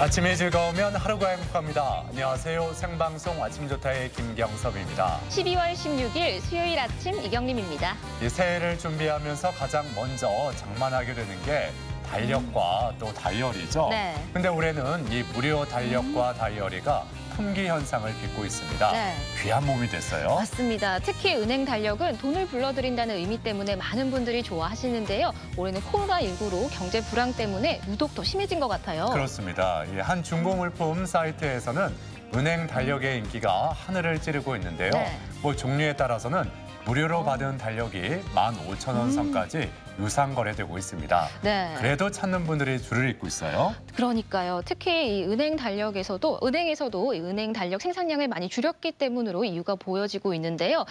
아침이 즐거우면 하루가 행복합니다. 안녕하세요. 생방송 아침 좋다의 김경섭입니다. 12월 16일 수요일 아침 이경림입니다. 이 새해를 준비하면서 가장 먼저 장만하게 되는 게 달력과 또 다이어리죠. 네. 근데 올해는 이 무료 달력과 다이어리가 품귀 현상을 빚고 있습니다. 네. 귀한 몸이 됐어요. 맞습니다. 특히 은행 달력은 돈을 불러들인다는 의미 때문에 많은 분들이 좋아하시는데요. 올해는 코로나19로 경제 불황 때문에 유독 더 심해진 것 같아요. 그렇습니다. 한 중고물품 사이트에서는 은행 달력의 인기가 하늘을 찌르고 있는데요. 네. 종류에 따라서는 무료로 받은 달력이 15,000원 선까지 유상 거래되고 있습니다. 네. 그래도 찾는 분들이 줄을 잇고 있어요. 그러니까요. 특히 이 은행에서도 이 은행 달력 생산량을 많이 줄였기 때문으로 이유가 보여지고 있는데요.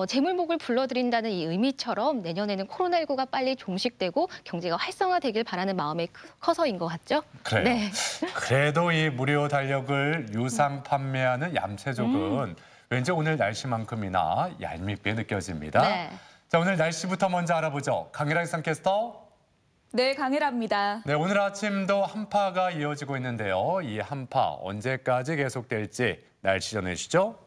재물복을 불러들인다는 이 의미처럼 내년에는 코로나19가 빨리 종식되고 경제가 활성화되길 바라는 마음이 커서인 것 같죠? 그래요. 네. 그래도 이 무료 달력을 유상 판매하는 얌체족은 왠지 오늘 날씨만큼이나 얄밉게 느껴집니다. 네. 자, 오늘 날씨부터 먼저 알아보죠. 강일아 기상캐스터. 네, 강일아입니다. 네, 오늘 아침도 한파가 이어지고 있는데요. 이 한파 언제까지 계속될지 날씨 전해주시죠.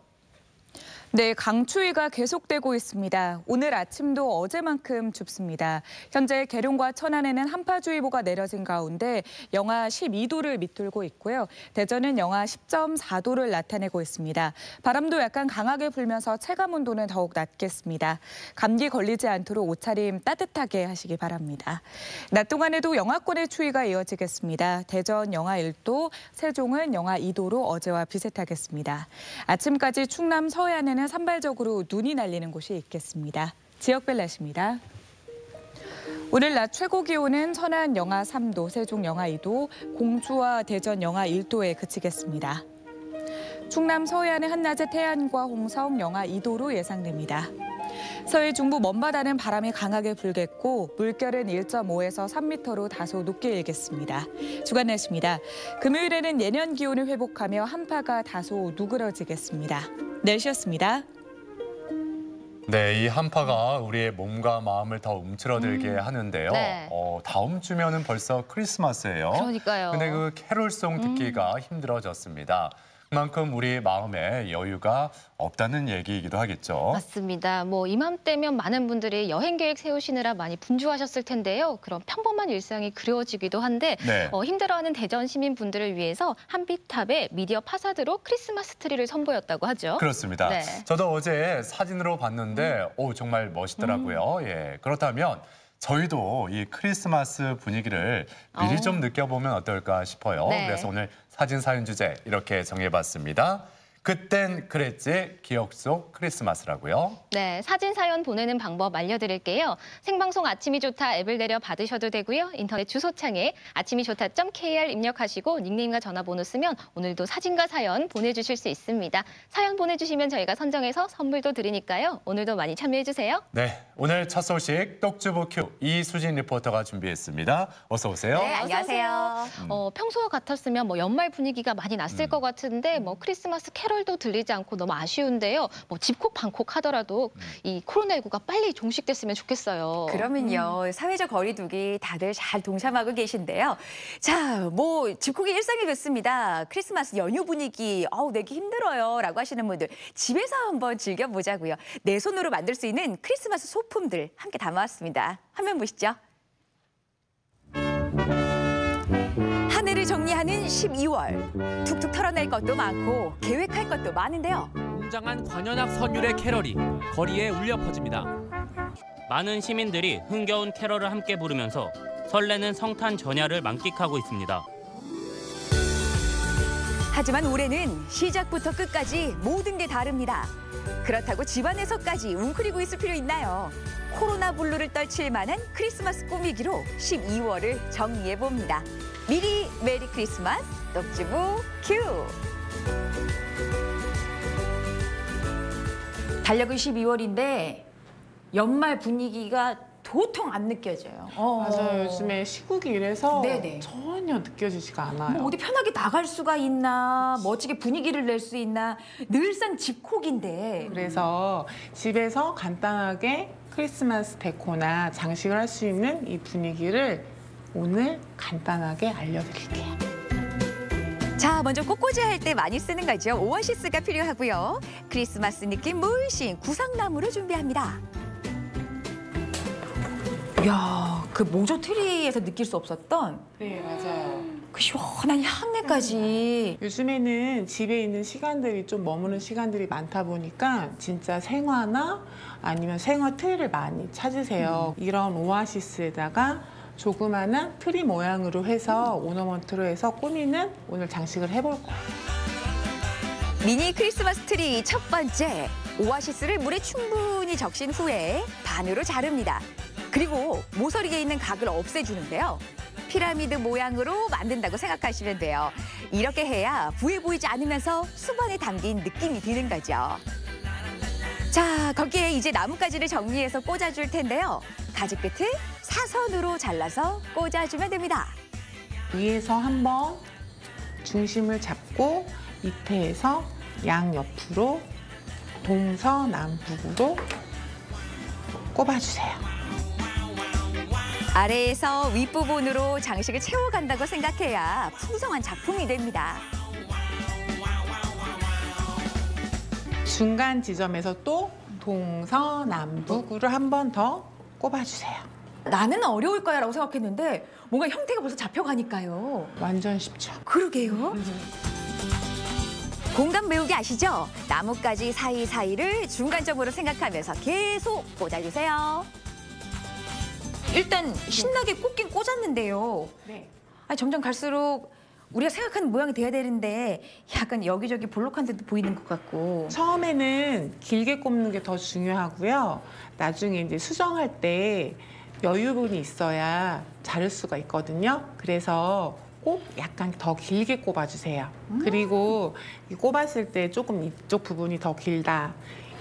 네, 강추위가 계속되고 있습니다. 오늘 아침도 어제만큼 춥습니다. 현재 계룡과 천안에는 한파주의보가 내려진 가운데 영하 12도를 밑돌고 있고요. 대전은 영하 10.4도를 나타내고 있습니다. 바람도 약간 강하게 불면서 체감온도는 더욱 낮겠습니다. 감기 걸리지 않도록 옷차림 따뜻하게 하시기 바랍니다. 낮 동안에도 영하권의 추위가 이어지겠습니다. 대전 영하 1도, 세종은 영하 2도로 어제와 비슷하겠습니다. 아침까지 충남 서해안에는 산발적으로 눈이 날리는 곳이 있겠습니다. 지역별 날씨입니다. 오늘 낮 최고 기온은 천안 영하 3도, 세종 영하 2도, 공주와 대전 영하 1도에 그치겠습니다. 충남 서해안은 한낮에 태안과 홍성 영하 2도로 예상됩니다. 서해 중부 먼바다는 바람이 강하게 불겠고 물결은 1.5에서 3m로 다소 높게 일겠습니다. 주간 날씨입니다. 금요일에는 예년 기온을 회복하며 한파가 다소 누그러지겠습니다. 날씨였습니다. 네, 이 한파가 우리의 몸과 마음을 더 움츠러들게 하는데요. 네. 다음 주면은 벌써 크리스마스예요. 그러니까요. 근데 그 캐롤송 듣기가 힘들어졌습니다. 그만큼 우리 마음에 여유가 없다는 얘기이기도 하겠죠. 맞습니다. 이맘때면 많은 분들이 여행 계획 세우시느라 많이 분주하셨을 텐데요. 그런 평범한 일상이 그리워지기도 한데 네. 힘들어하는 대전 시민분들을 위해서 한빛탑에 미디어 파사드로 크리스마스 트리를 선보였다고 하죠. 그렇습니다. 네. 저도 어제 사진으로 봤는데 정말 멋있더라고요. 예, 그렇다면 저희도 이 크리스마스 분위기를 미리 좀 느껴보면 어떨까 싶어요. 네. 그래서 오늘 사진 사연 주제 이렇게 정해봤습니다. 그땐 그랬지 기억 속 크리스마스라고요. 네, 사진 사연 보내는 방법 알려드릴게요. 생방송 아침이 좋다 앱을 내려 받으셔도 되고요. 인터넷 주소창에 아침이좋다.kr 입력하시고 닉네임과 전화번호 쓰면 오늘도 사진과 사연 보내주실 수 있습니다. 사연 보내주시면 저희가 선정해서 선물도 드리니까요. 오늘도 많이 참여해주세요. 네, 오늘 첫 소식 똑주부 큐 이수진 리포터가 준비했습니다. 어서 오세요. 네, 안녕하세요. 평소와 같았으면 연말 분위기가 많이 났을 것 같은데 크리스마스 캐럴도 들리지 않고 너무 아쉬운데요. 집콕 방콕 하더라도 이 코로나19가 빨리 종식됐으면 좋겠어요. 그러면요, 사회적 거리두기 다들 잘 동참하고 계신데요. 자, 집콕이 일상이 됐습니다. 크리스마스 연휴 분위기, 내기 힘들어요 라고 하시는 분들 집에서 한번 즐겨보자고요. 내 손으로 만들 수 있는 크리스마스 소품들 함께 담아왔습니다. 화면 보시죠. 하늘을 정리하는 12월. 툭툭 털어낼 것도 많고 계획할 것도 많은데요. 웅장한 관현악 선율의 캐럴이 거리에 울려 퍼집니다. 많은 시민들이 흥겨운 캐럴을 함께 부르면서 설레는 성탄 전야를 만끽하고 있습니다. 하지만 올해는 시작부터 끝까지 모든 게 다릅니다. 그렇다고 집안에서까지 웅크리고 있을 필요 있나요? 코로나 블루를 떨칠 만한 크리스마스 꾸미기로 12월을 정리해봅니다. 미리 메리 크리스마스 똑주부 큐! 달력은 12월인데 연말 분위기가 도통 안 느껴져요. 맞아요. 요즘에 시국이 이래서 네네. 전혀 느껴지지가 않아요. 어디 편하게 나갈 수가 있나, 멋지게 분위기를 낼 수 있나, 늘상 집콕인데. 그래서 집에서 간단하게 크리스마스 데코나 장식을 할 수 있는 이 분위기를 오늘 간단하게 알려드릴게요. 자, 먼저 꽃꽂이 할 때 많이 쓰는 거죠. 오아시스가 필요하고요. 크리스마스 느낌 물씬 구상나무를 준비합니다. 이야, 그 모조 트리에서 느낄 수 없었던 네, 맞아요. 그 시원한 향내까지. 요즘에는 집에 있는 시간들이 좀 머무는 시간들이 많다 보니까 진짜 생화나 아니면 생화 트리를 많이 찾으세요. 이런 오아시스에다가 조그마한 트리 모양으로 해서 오너먼트로 해서 꾸미는 오늘 장식을 해볼 거예요. 미니 크리스마스 트리 첫 번째, 오아시스를 물에 충분히 적신 후에 반으로 자릅니다. 그리고 모서리에 있는 각을 없애주는데요. 피라미드 모양으로 만든다고 생각하시면 돼요. 이렇게 해야 부해 보이지 않으면서 수건에 담긴 느낌이 드는 거죠. 자, 거기에 이제 나뭇가지를 정리해서 꽂아줄 텐데요. 가지 끝을 사선으로 잘라서 꽂아주면 됩니다. 위에서 한번 중심을 잡고 밑에에서 양옆으로 동서남북으로 꼽아주세요. 아래에서 윗부분으로 장식을 채워간다고 생각해야 풍성한 작품이 됩니다. 중간 지점에서 또 동서남북으로 한 번 더 꼽아주세요. 나는 어려울 거야라고 생각했는데 뭔가 형태가 벌써 잡혀가니까요. 완전 쉽죠. 그러게요. 공간 배우기 아시죠? 나뭇가지 사이사이를 중간점으로 생각하면서 계속 꽂아주세요. 일단 신나게 꽂긴 꽂았는데요. 네. 아니, 점점 갈수록 우리가 생각하는 모양이 돼야 되는데 약간 여기저기 볼록한 데도 보이는 것 같고. 처음에는 길게 꼽는 게 더 중요하고요. 나중에 이제 수정할 때 여유분이 있어야 자를 수가 있거든요. 그래서 꼭 약간 더 길게 꼽아주세요. 그리고 이 꼽았을 때 조금 이쪽 부분이 더 길다,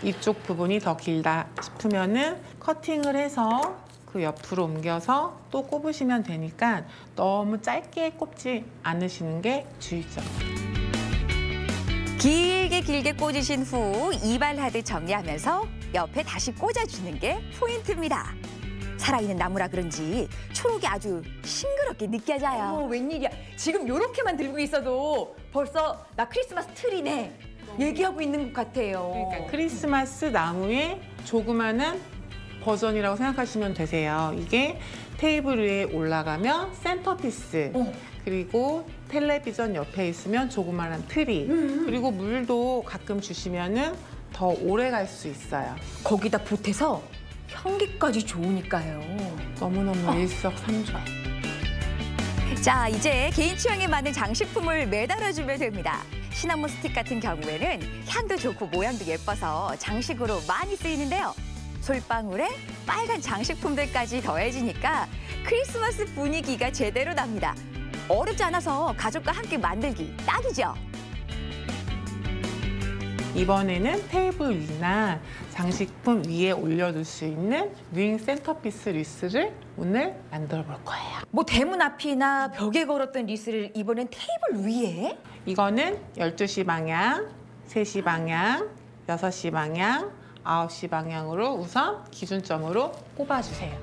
이쪽 부분이 더 길다 싶으면은 커팅을 해서 그 옆으로 옮겨서 또 꼽으시면 되니까 너무 짧게 꼽지 않으시는 게 주의점. 길게 꽂으신 후 이발하듯 정리하면서 옆에 다시 꽂아주는 게 포인트입니다. 살아있는 나무라 그런지 초록이 아주 싱그럽게 느껴져요. 어머, 웬일이야. 지금 요렇게만 들고 있어도 벌써 나 크리스마스 트리네 얘기하고 있는 것 같아요. 그러니까 크리스마스 나무의 조그마한 버전이라고 생각하시면 되세요. 이게 테이블 위에 올라가면 센터피스, 그리고 텔레비전 옆에 있으면 조그마한 트리, 그리고 물도 가끔 주시면은 더 오래 갈 수 있어요. 거기다 보태서 향기까지 좋으니까요. 너무너무 일석삼조. 자, 이제 개인 취향에 맞는 장식품을 매달아주면 됩니다. 시나몬 스틱 같은 경우에는 향도 좋고 모양도 예뻐서 장식으로 많이 쓰이는데요. 솔방울에 빨간 장식품들까지 더해지니까 크리스마스 분위기가 제대로 납니다. 어렵지 않아서 가족과 함께 만들기 딱이죠. 이번에는 테이블 위나 장식품 위에 올려둘 수 있는 윙 센터피스 리스를 오늘 만들어 볼 거예요. 뭐 대문 앞이나 벽에 걸었던 리스를 이번엔 테이블 위에? 이거는 12시 방향, 3시 방향, 6시 방향, 9시 방향으로 우선 기준점으로 꼽아주세요.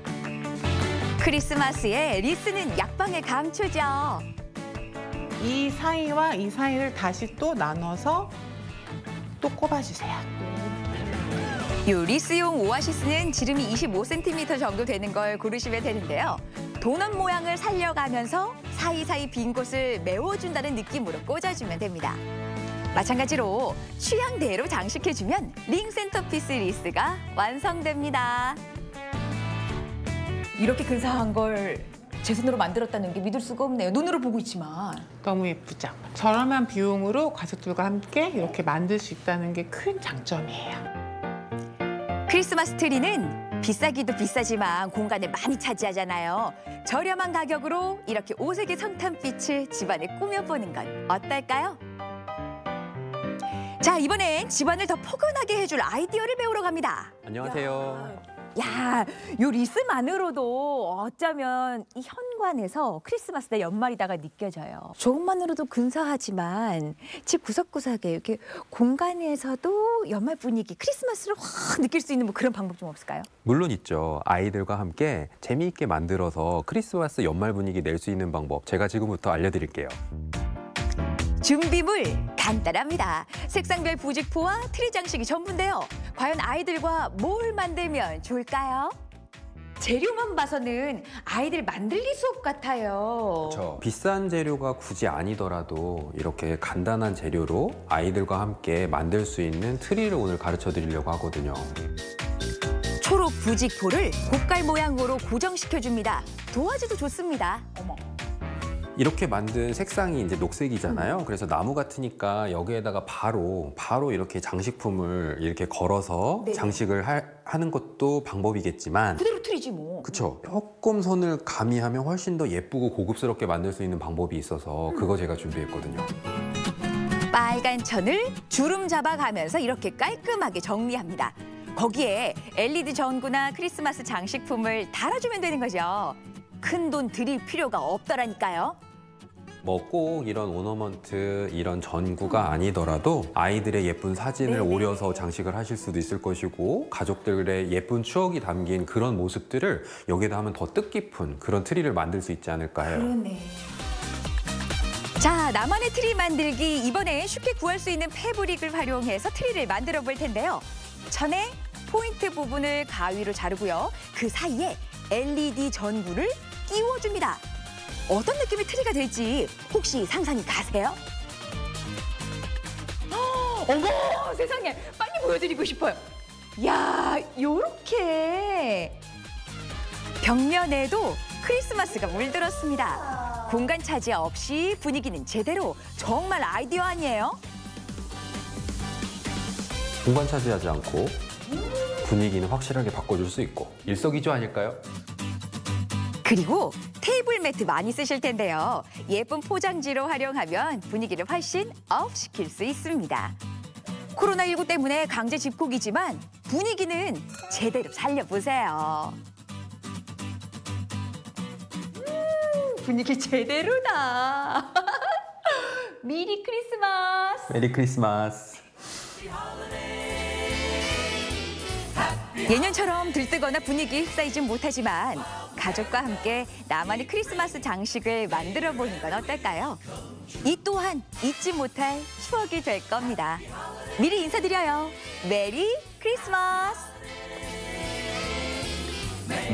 크리스마스에 리스는 약방의 강추죠. 이 사이와 이 사이를 다시 또 나눠서 또 꼽아주세요. 이 리스용 오아시스는 지름이 25cm 정도 되는 걸 고르시면 되는데요. 도넛 모양을 살려가면서 사이사이 빈 곳을 메워준다는 느낌으로 꽂아주면 됩니다. 마찬가지로 취향대로 장식해주면 링 센터피스 리스가 완성됩니다. 이렇게 근사한 걸 제 손으로 만들었다는 게 믿을 수가 없네요. 눈으로 보고 있지만. 너무 예쁘죠? 저렴한 비용으로 가족들과 함께 이렇게 만들 수 있다는 게 큰 장점이에요. 크리스마스 트리는 비싸기도 비싸지만 공간을 많이 차지하잖아요. 저렴한 가격으로 이렇게 5색의 성탄빛을 집안에 꾸며보는 건 어떨까요? 자, 이번엔 집안을 더 포근하게 해줄 아이디어를 배우러 갑니다. 안녕하세요. 야, 요 리스만으로도 어쩌면 이 현관에서 크리스마스 때 연말이다가 느껴져요. 조금만으로도 근사하지만 집 구석구석에 이렇게 공간에서도 연말 분위기, 크리스마스를 확 느낄 수 있는 뭐 그런 방법 좀 없을까요? 물론 있죠. 아이들과 함께 재미있게 만들어서 크리스마스 연말 분위기 낼 수 있는 방법 제가 지금부터 알려드릴게요. 준비물 간단합니다. 색상별 부직포와 트리 장식이 전부인데요. 과연 아이들과 뭘 만들면 좋을까요? 재료만 봐서는 아이들 만들기 수업 같아요. 그렇죠. 비싼 재료가 굳이 아니더라도 이렇게 간단한 재료로 아이들과 함께 만들 수 있는 트리를 오늘 가르쳐 드리려고 하거든요. 초록 부직포를 고깔 모양으로 고정시켜줍니다. 도화지도 좋습니다. 이렇게 만든 색상이 이제 녹색이잖아요. 그래서 나무 같으니까 여기에다가 바로 이렇게 장식품을 이렇게 걸어서 네. 장식을 하는 것도 방법이겠지만 그대로 트리지 뭐. 그렇죠. 조금 손을 가미하면 훨씬 더 예쁘고 고급스럽게 만들 수 있는 방법이 있어서 그거 제가 준비했거든요. 빨간 천을 주름 잡아가면서 이렇게 깔끔하게 정리합니다. 거기에 LED 전구나 크리스마스 장식품을 달아주면 되는 거죠. 큰 돈 들일 필요가 없더라니까요. 뭐 꼭 이런 오너먼트, 이런 전구가 아니더라도 아이들의 예쁜 사진을 오려서 장식을 하실 수도 있을 것이고 가족들의 예쁜 추억이 담긴 그런 모습들을 여기다 하면 더 뜻깊은 그런 트리를 만들 수 있지 않을까 해요. 그러네. 자, 나만의 트리 만들기. 이번에 쉽게 구할 수 있는 패브릭을 활용해서 트리를 만들어 볼 텐데요. 천에 포인트 부분을 가위로 자르고요. 그 사이에 LED 전구를 끼워줍니다. 어떤 느낌의 트리가 될지 혹시 상상이 가세요? 어머, 세상에. 빨리 보여드리고 싶어요. 야, 요렇게. 벽면에도 크리스마스가 물들었습니다. 공간 차지 없이 분위기는 제대로. 정말 아이디어 아니에요? 공간 차지하지 않고 분위기는 확실하게 바꿔줄 수 있고 일석이조 아닐까요? 그리고 테이블 매트 많이 쓰실 텐데요. 예쁜 포장지로 활용하면 분위기를 훨씬 업시킬 수 있습니다. 코로나19 때문에 강제 집콕이지만 분위기는 제대로 살려보세요. 분위기 제대로다. 미리 크리스마스. 메리 크리스마스. 예년처럼 들뜨거나 분위기 휩싸이진 못하지만 가족과 함께 나만의 크리스마스 장식을 만들어 보는 건 어떨까요? 이 또한 잊지 못할 추억이 될 겁니다. 미리 인사드려요. 메리 크리스마스!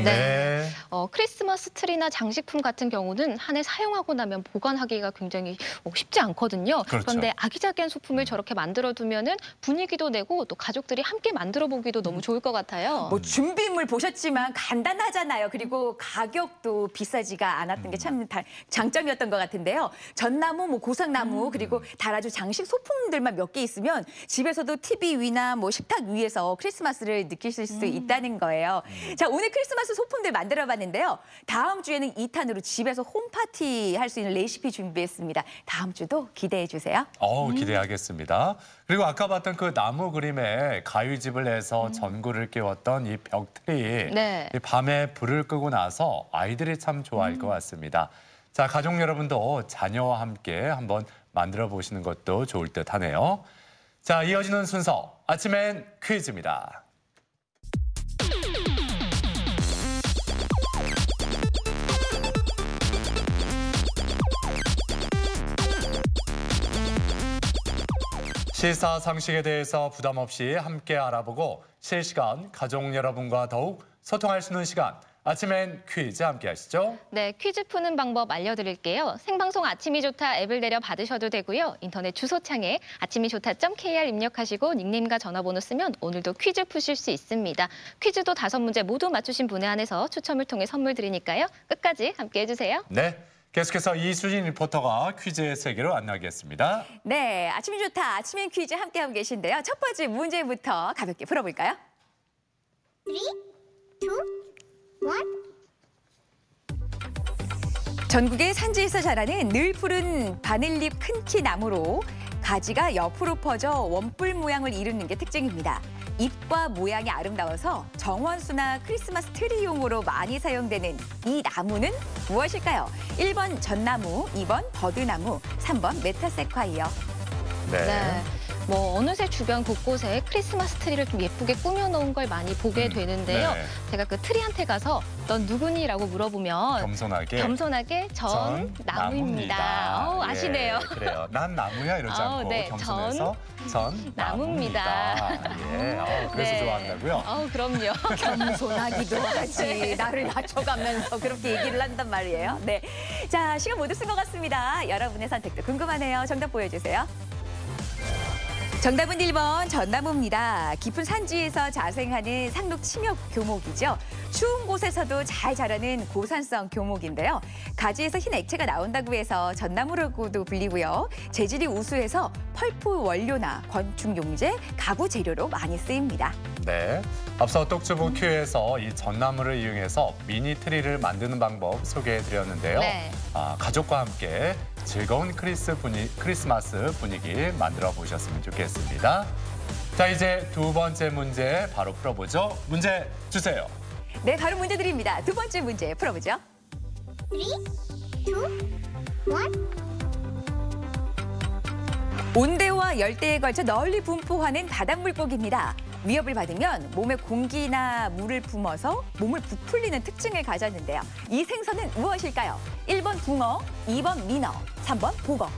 네. 크리스마스 트리나 장식품 같은 경우는 한 해 사용하고 나면 보관하기가 굉장히 쉽지 않거든요. 그렇죠. 그런데 아기자기한 소품을 저렇게 만들어두면은 분위기도 내고 또 가족들이 함께 만들어보기도 너무 좋을 것 같아요. 뭐 준비물 보셨지만 간단하잖아요. 그리고 가격도 비싸지가 않았던 게 참 장점이었던 것 같은데요. 전나무, 뭐 고상나무 그리고 달아줄 장식 소품들만 몇 개 있으면 집에서도 TV 위나 뭐 식탁 위에서 크리스마스를 느끼실 수 있다는 거예요. 자, 오늘 크리스마스 소품들 만들어봤는데요. 다음 주에는 2탄으로 집에서 홈파티 할 수 있는 레시피 준비했습니다. 다음 주도 기대해 주세요. 기대하겠습니다. 그리고 아까 봤던 그 나무 그림에 가위집을 해서 전구를 끼웠던 이 벽트리. 네. 이 밤에 불을 끄고 나서 아이들이 참 좋아할 것 같습니다. 자, 가족 여러분도 자녀와 함께 한번 만들어 보시는 것도 좋을 듯 하네요. 자, 이어지는 순서 아침엔 퀴즈입니다. 시사상식에 대해서 부담 없이 함께 알아보고 실시간 가족 여러분과 더욱 소통할 수 있는 시간. 아침엔 퀴즈 함께 하시죠. 네, 퀴즈 푸는 방법 알려드릴게요. 생방송 아침이 좋다 앱을 내려 받으셔도 되고요. 인터넷 주소창에 아침이 좋다.kr 입력하시고 닉네임과 전화번호 쓰면 오늘도 퀴즈 푸실 수 있습니다. 퀴즈도 5문제 모두 맞추신 분에 한해서 추첨을 통해 선물 드리니까요. 끝까지 함께 해주세요. 네, 계속해서 이수진 리포터가 퀴즈의 세계로 안내하겠습니다. 네, 아침이 좋다. 아침엔 퀴즈 함께하고 계신데요. 첫 번째 문제부터 가볍게 풀어볼까요? 3, 2, 1. 전국의 산지에서 자라는 늘 푸른 바늘잎 큰 키 나무로 가지가 옆으로 퍼져 원뿔 모양을 이루는 게 특징입니다. 잎과 모양이 아름다워서 정원수나 크리스마스 트리용으로 많이 사용되는 이 나무는 무엇일까요? 1번 전나무, 2번 버드나무, 3번 메타세콰이어. 네. 뭐 어느새 주변 곳곳에 크리스마스 트리를 좀 예쁘게 꾸며놓은 걸 많이 보게 되는데요. 네. 제가 그 트리한테 가서 넌 누구니? 라고 물어보면 겸손하게 전 나무입니다. 나무입니다. 아시네요. 그래요. 난 나무야 이러지 아우, 않고 네, 겸손해서 전 나무입니다. 예, 그래서 네. 좋아한다고요? 그럼요. 겸손하기도 하지. 나를 낮춰가면서 그렇게 얘기를 한단 말이에요. 네. 자, 시간 모두 쓴 것 같습니다. 여러분의 선택도 궁금하네요. 정답 보여주세요. 정답은 1번 전나무입니다. 깊은 산지에서 자생하는 상록 침엽 교목이죠. 추운 곳에서도 잘 자라는 고산성 교목인데요. 가지에서 흰 액체가 나온다고 해서 전나무라고도 불리고요. 재질이 우수해서 펄프 원료나 건축 용재, 가구 재료로 많이 쓰입니다. 네. 앞서 똑주부 큐에서 이 전나무를 이용해서 미니 트리를 만드는 방법 소개해드렸는데요. 네. 가족과 함께 즐거운 크리스마스 분위기 만들어 보셨으면 좋겠습니다. 자, 이제 두 번째 문제 바로 풀어보죠. 문제 주세요. 네, 바로 문제 드립니다. 두 번째 문제 풀어보죠. 3, 2, 1. 온대와 열대에 걸쳐 널리 분포하는 바닷물고기입니다. 위협을 받으면 몸에 공기나 물을 뿜어서 몸을 부풀리는 특징을 가졌는데요. 이 생선은 무엇일까요? 1번 붕어, 2번 민어, 3번 보거.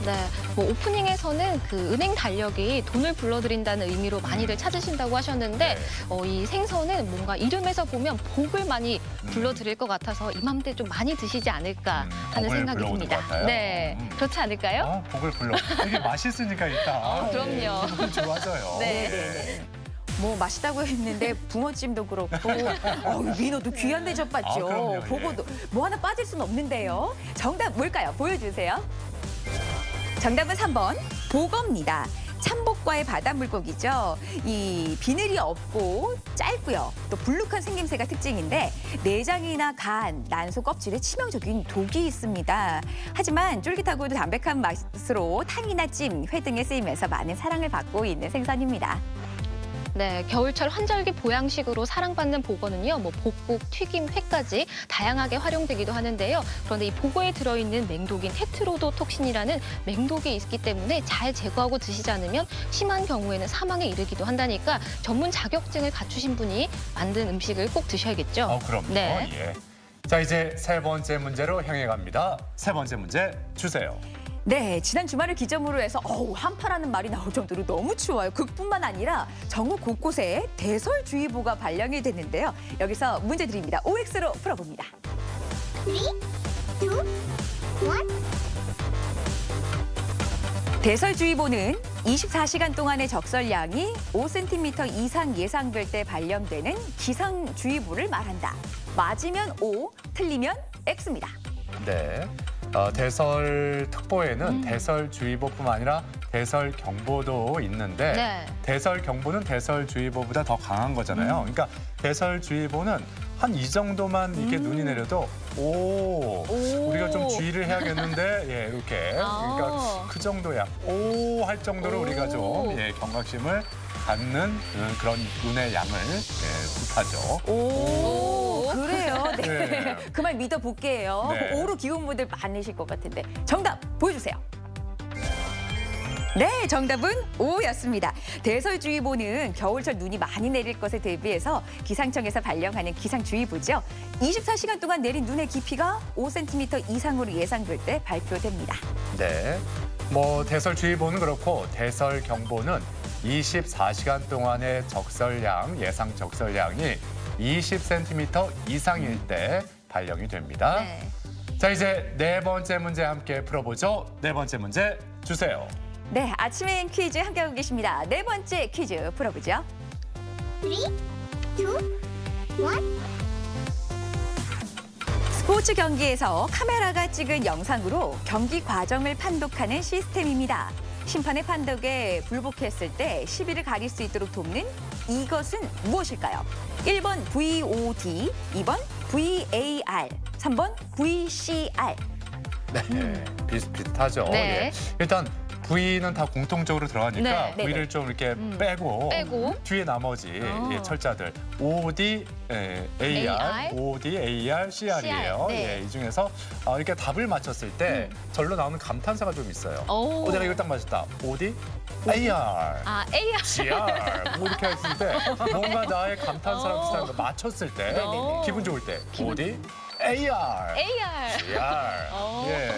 네, 오프닝에서는 그 은행 달력이 돈을 불러들인다는 의미로 많이들 찾으신다고 하셨는데 이 생선은 뭔가 이름에서 보면 복을 많이 불러드릴 것 같아서 이맘때 좀 많이 드시지 않을까 하는 복을 생각이 불러오는 듭니다. 것 같아요. 네, 그렇지 않을까요? 복을 불러. 이게 맛있으니까 일단. 그럼요. 기분 좋아져요. 네. 뭐 맛있다고 했는데 붕어찜도 그렇고 민어도 귀한 대접 받죠. 그럼요, 보고도 뭐 하나 빠질 수는 없는데요. 정답 뭘까요? 보여주세요. 정답은 3번 보거입니다. 참복과의 바닷물고기죠. 이 비늘이 없고 짧고요. 또 불룩한 생김새가 특징인데 내장이나 간, 난소 껍질에 치명적인 독이 있습니다. 하지만 쫄깃하고도 담백한 맛으로 탕이나 찜, 회 등에 쓰이면서 많은 사랑을 받고 있는 생선입니다. 네, 겨울철 환절기 보양식으로 사랑받는 보거는요, 볶국, 튀김, 회까지 다양하게 활용되기도 하는데요. 그런데 이 보거에 들어있는 맹독인 테트로도톡신이라는 맹독이 있기 때문에 잘 제거하고 드시지 않으면 심한 경우에는 사망에 이르기도 한다니까 전문 자격증을 갖추신 분이 만든 음식을 꼭 드셔야겠죠. 그럼요. 네. 예. 자, 이제 세 번째 문제로 향해 갑니다. 세 번째 문제 주세요. 네, 지난 주말을 기점으로 해서 한파라는 말이 나올 정도로 너무 추워요. 그뿐만 아니라 전국 곳곳에 대설주의보가 발령이 됐는데요. 여기서 문제 드립니다. OX로 풀어봅니다. 3, 2, 1. 대설주의보는 24시간 동안의 적설량이 5cm 이상 예상될 때 발령되는 기상주의보를 말한다. 맞으면 O, 틀리면 X입니다. 네. 대설특보에는 대설주의보뿐만 아니라 대설경보도 있는데 네. 대설경보는 대설주의보보다 더 강한 거잖아요. 그러니까 대설주의보는 한 이 정도만 이렇게 눈이 내려도 우리가 좀 주의를 해야겠는데 이렇게 그러니까 그 정도야 할 정도로 우리가 좀 경각심을 갖는 그런 눈의 양을 뜻하죠. 그래요. 네. 네. 그 말 믿어볼게요. 네. O로 기운 분들 많으실 것 같은데. 정답 보여주세요. 네, 정답은 O였습니다. 대설주의보는 겨울철 눈이 많이 내릴 것에 대비해서 기상청에서 발령하는 기상주의보죠. 24시간 동안 내린 눈의 깊이가 5cm 이상으로 예상될 때 발표됩니다. 네. 대설주의보는 그렇고 대설경보는 24시간 동안의 예상 적설량이 20cm 이상일 때 발령이 됩니다. 네. 자, 이제 네 번째 문제 함께 풀어보죠. 네 번째 문제 주세요. 네, 아침엔 퀴즈 함께하고 계십니다. 네 번째 퀴즈 풀어보죠. 3, 2, 1. 스포츠 경기에서 카메라가 찍은 영상으로 경기 과정을 판독하는 시스템입니다. 심판의 판독에 불복했을 때 시비를 가릴 수 있도록 돕는 이것은 무엇일까요? 1번 VOD, 2번 VAR, 3번 VCR. 네, 비슷비슷하죠. 네. 예. 일단 V는 다 공통적으로 들어가니까 네. V를 좀 이렇게 빼고 뒤에 나머지 철자들 OD, AR, OD, AR, CR이에요. 네. 이 중에서 이렇게 답을 맞췄을 때 절로 나오는 감탄사가 좀 있어요. 내가 이걸 딱 맞췄다. OD, AR, AR. CR 이렇게 했을 때 뭔가 나의 감탄사랑 비슷한 거 맞췄을 때 기분 좋을 때 OD, AR. 예.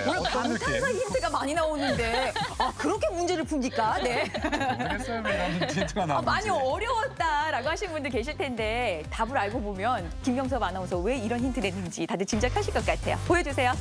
오늘 어떤 느낌? 감탄사 힌트가 많이 나오는데 그렇게 문제를 풉니까? 네. 모르겠어요. 왜 이런 힌트가 나오는지. 많이 어려웠다라고 하시는 분들 계실 텐데 답을 알고 보면 김경섭 아나운서 왜 이런 힌트 냈는지 다들 짐작하실 것 같아요. 보여주세요.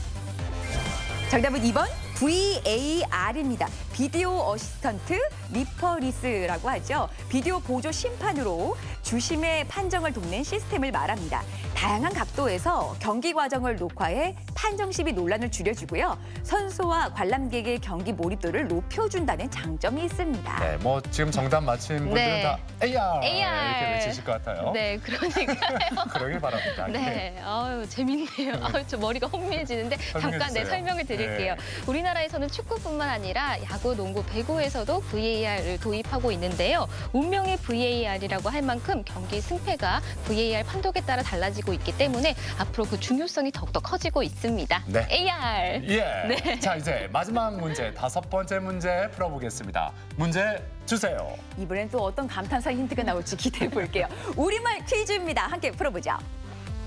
정답은 2번 VAR입니다. 비디오 어시스턴트 리퍼리스라고 하죠. 비디오 보조 심판으로 주심의 판정을 돕는 시스템을 말합니다. 다양한 각도에서 경기 과정을 녹화해 판정 시비 논란을 줄여주고요. 선수와 관람객의 경기 몰입도를 높여준다는 장점이 있습니다. 네, 뭐 지금 정답 맞힌 분들은 네. 다 AR, AR. 이렇게 외치실 것 같아요. 네, 그러니까요. 그러길 바랍니다. 네, 아유 재밌네요. 아유, 저 머리가 혼미해지는데 잠깐 주세요. 설명을 드릴게요. 우리나라에서는 축구뿐만 아니라 야구, 농구, 배구에서도 VAR을 도입하고 있는데요. 운명의 VAR이라고 할 만큼 경기 승패가 VAR 판독에 따라 달라지고 있기 때문에 앞으로 그 중요성이 더욱더 커지고 있습니다. 네. AR. 예. 네. 자, 이제 마지막 문제, 5번째 문제 풀어보겠습니다. 문제 주세요. 이번엔 또 어떤 감탄사 힌트가 나올지 기대해 볼게요. 우리말 퀴즈입니다. 함께 풀어보죠.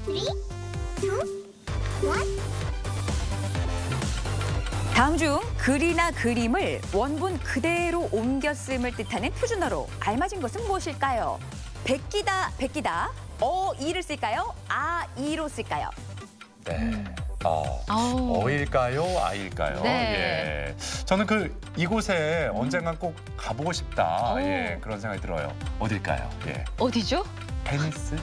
3, 2, 1. 다음 중 글이나 그림을 원본 그대로 옮겨 쓰임을 뜻하는 표준어로 알맞은 것은 무엇일까요? 베끼다, 베끼다. 어이를 쓸까요? 아이로 쓸까요? 네. 어일까요? 아일까요? 네. 예. 저는 이곳에 언젠간 꼭 가보고 싶다. 예, 그런 생각이 들어요. 어딜까요? 예. 어디죠? 베니스?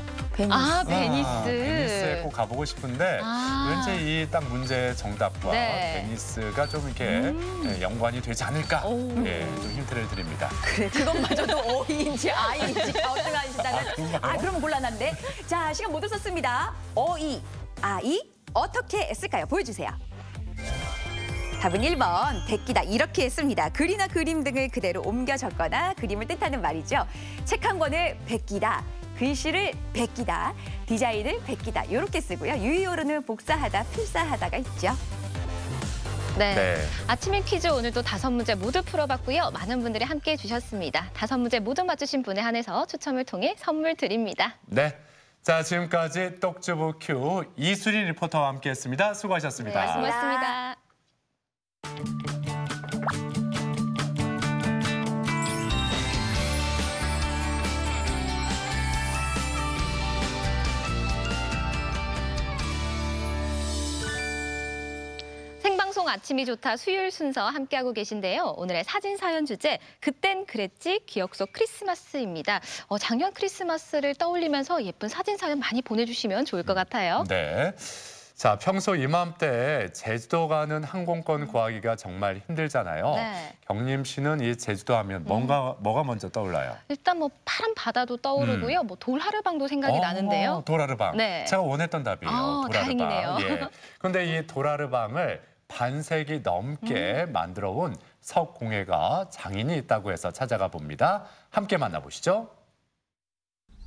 아, 베니스. 베니스에 꼭 가보고 싶은데 왠지 이 딱 문제 정답과 네. 베니스가 좀 이렇게 예, 연관이 되지 않을까? 예, 좀 힌트를 드립니다. 그래, 그것마저도 어이인지 아이인지 갸우뚱하시다면 그러면 곤란한데. 자, 시간 모두 썼습니다. 어이, 아이 어떻게 쓸까요? 보여주세요. 답은 1번, 베끼다 이렇게 씁니다. 글이나 그림 등을 그대로 옮겨 적거나 그림을 뜻하는 말이죠. 책 한 권을 베끼다, 글씨를 베끼다, 디자인을 베끼다 이렇게 쓰고요. 유의어로는 복사하다, 필사하다가 있죠. 네. 네. 아침인 퀴즈 오늘도 5문제 모두 풀어봤고요. 많은 분들이 함께해 주셨습니다. 5문제 모두 맞추신 분에 한해서 추첨을 통해 선물 드립니다. 네. 자, 지금까지 똑주부 큐 이수린 리포터와 함께했습니다. 수고하셨습니다. 네, 고맙습니다. 생방송 아침이 좋다 수요일 순서 함께하고 계신데요. 오늘의 사진 사연 주제 그땐 그랬지 기억 속 크리스마스입니다. 작년 크리스마스를 떠올리면서 예쁜 사진 사연 많이 보내주시면 좋을 것 같아요. 네. 자, 평소 이맘때 제주도 가는 항공권 구하기가 정말 힘들잖아요. 네. 경림 씨는 이 제주도 하면 뭐가 먼저 떠올라요? 일단 뭐 파란 바다도 떠오르고요. 뭐 돌하르방도 생각이 나는데요. 도라르방. 네. 제가 원했던 답이에요. 도라르방. 다행이네요. 예. 그런데 이 도라르방을 반세기 넘게 만들어 온 석공예가 장인이 있다고 해서 찾아가 봅니다. 함께 만나보시죠.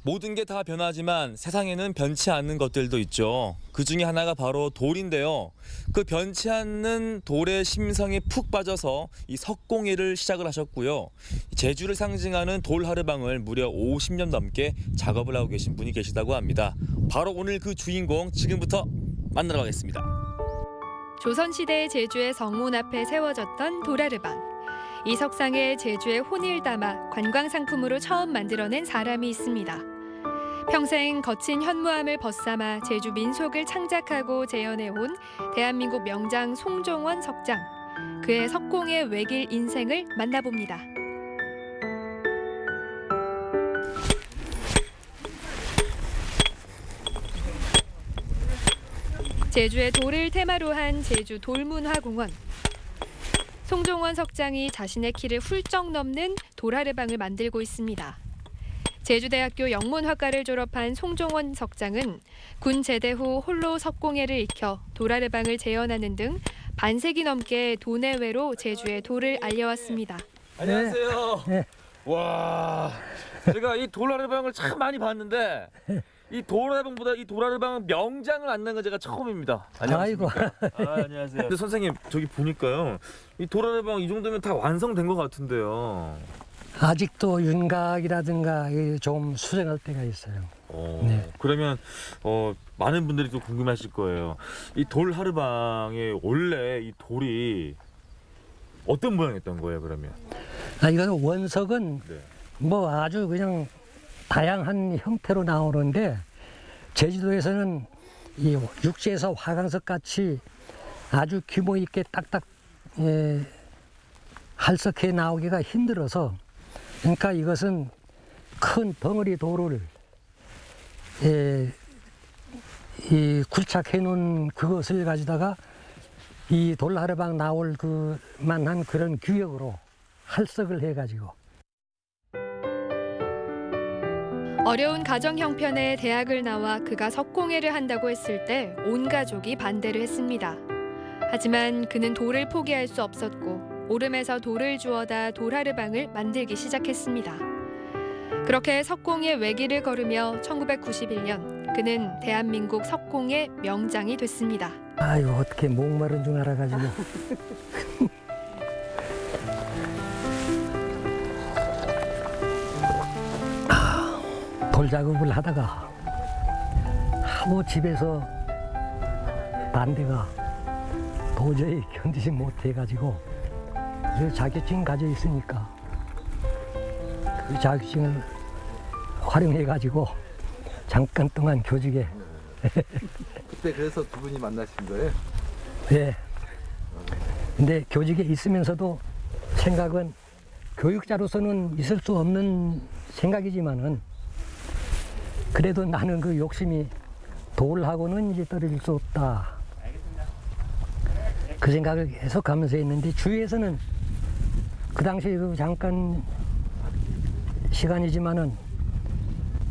모든 게 다 변하지만 세상에는 변치 않는 것들도 있죠. 그 중에 하나가 바로 돌인데요. 그 변치 않는 돌의 심성에 푹 빠져서 이 석공예를 시작을 하셨고요. 제주를 상징하는 돌하르방을 무려 50년 넘게 작업을 하고 계신 분이 계시다고 합니다. 바로 오늘 그 주인공 지금부터 만나러 가겠습니다. 조선시대 제주의 성문 앞에 세워졌던 도라르방. 이 석상에 제주의 혼을 담아 관광상품으로 처음 만들어낸 사람이 있습니다. 평생 거친 현무암을 벗삼아 제주 민속을 창작하고 재현해온 대한민국 명장 송종원 석장. 그의 석공의 외길 인생을 만나봅니다. 제주의 돌을 테마로 한 제주 돌문화공원. 송종원 석장이 자신의 키를 훌쩍 넘는 돌하르방을 만들고 있습니다. 제주대학교 영문학과를 졸업한 송종원 석장은 군 제대 후 홀로 석공예를 익혀 돌하르방을 재현하는 등 반세기 넘게 도내외로 제주의 돌을 알려왔습니다. 안녕하세요. 네. 와, 제가 이 돌하르방을 참 많이 봤는데 이 돌하르방보다 이 돌하르방 명장을 만난 건 제가 처음입니다. 안녕하십니까? 안녕하세요. 근데 선생님 저기 보니까요, 이 돌하르방 이 정도면 다 완성된 것 같은데요. 아직도 윤곽이라든가 좀 수정할 때가 있어요. 네. 그러면 많은 분들이 또 궁금하실 거예요. 이 돌 하르방에 원래 이 돌이 어떤 모양이었던 거예요, 그러면? 이거는 원석은 네. 뭐 아주 그냥 다양한 형태로 나오는데 제주도에서는 이 육지에서 화강석 같이 아주 규모 있게 딱딱 할석해 나오기가 힘들어서 그러니까 이것은 큰 덩어리 돌을 이 굴착해 놓은 그것을 가지다가 이 돌하르방 나올 그 만한 그런 규격으로 할석을 해가지고 어려운 가정 형편에 대학을 나와 그가 석공예를 한다고 했을 때 온 가족이 반대를 했습니다. 하지만 그는 돌을 포기할 수 없었고 오름에서 돌을 주워다 돌하르방을 만들기 시작했습니다. 그렇게 석공의 외길을 걸으며 1991년 그는 대한민국 석공의 명장이 됐습니다. 아유 어떻게 목마른 줄 알아가지고 돌 작업을 하다가 하도 집에서 반대가 도저히 견디지 못해가지고 자격증 가져 있으니까 그 자격증을 활용해가지고 잠깐 동안 교직에 그때 그래서 두 분이 만나신 거예요? 네. 근데 교직에 있으면서도 생각은 교육자로서는 있을 수 없는 생각이지만은 그래도 나는 그 욕심이 돌하고는 이제 떨어질 수 없다. 그 생각을 계속 가면서 했는데 주위에서는 그 당시에 그 잠깐 시간이지만은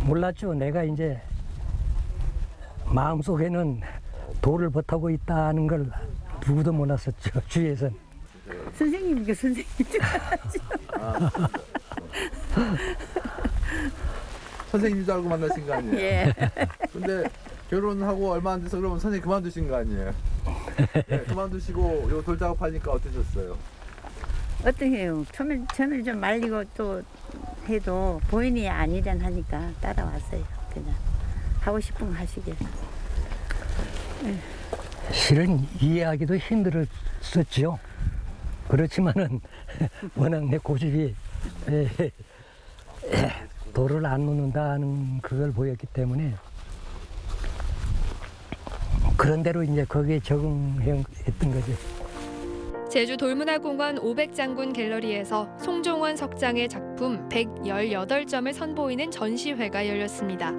몰랐죠. 내가 이제 마음속에는 돌을 버타고 있다는 걸 누구도 몰랐었죠. 주위에서는. 선생님이니까 선생님 줄 알았죠. 선생님 줄 알고 만나신 거 아니에요? 예. 근데 결혼하고 얼마 안 돼서 그러면 선생님 그만두신 거 아니에요? 네, 그만두시고 요 돌 작업하니까 어떠셨어요? 어떠해요? 처음에 좀 말리고 또 해도 본인이 아니란 하니까 따라왔어요. 그냥 하고 싶은 거 하시게. 실은 이해하기도 힘들었었죠. 그렇지만은 워낙 내 고집이 돌을 안 놓는다는 그걸 보였기 때문에 그런 대로 이제 거기에 적응했던 거죠. 제주 돌문화공원 500장군 갤러리에서 송종원 석장의 작품 118점을 선보이는 전시회가 열렸습니다.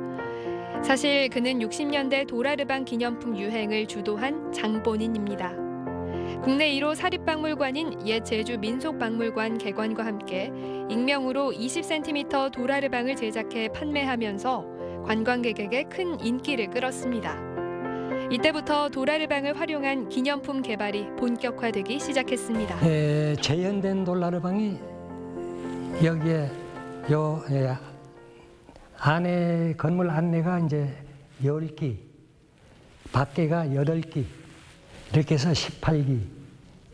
사실 그는 60년대 돌하르방 기념품 유행을 주도한 장본인입니다. 국내 1호 사립박물관인 옛 제주 민속박물관 개관과 함께 익명으로 20cm 돌하르방을 제작해 판매하면서 관광객에게 큰 인기를 끌었습니다. 이때부터 돌하르방을 활용한 기념품 개발이 본격화되기 시작했습니다. 재현된 돌하르방이 여기에 안에 건물 안내가 이제 10기, 밖에가 8기, 이렇게 해서 18기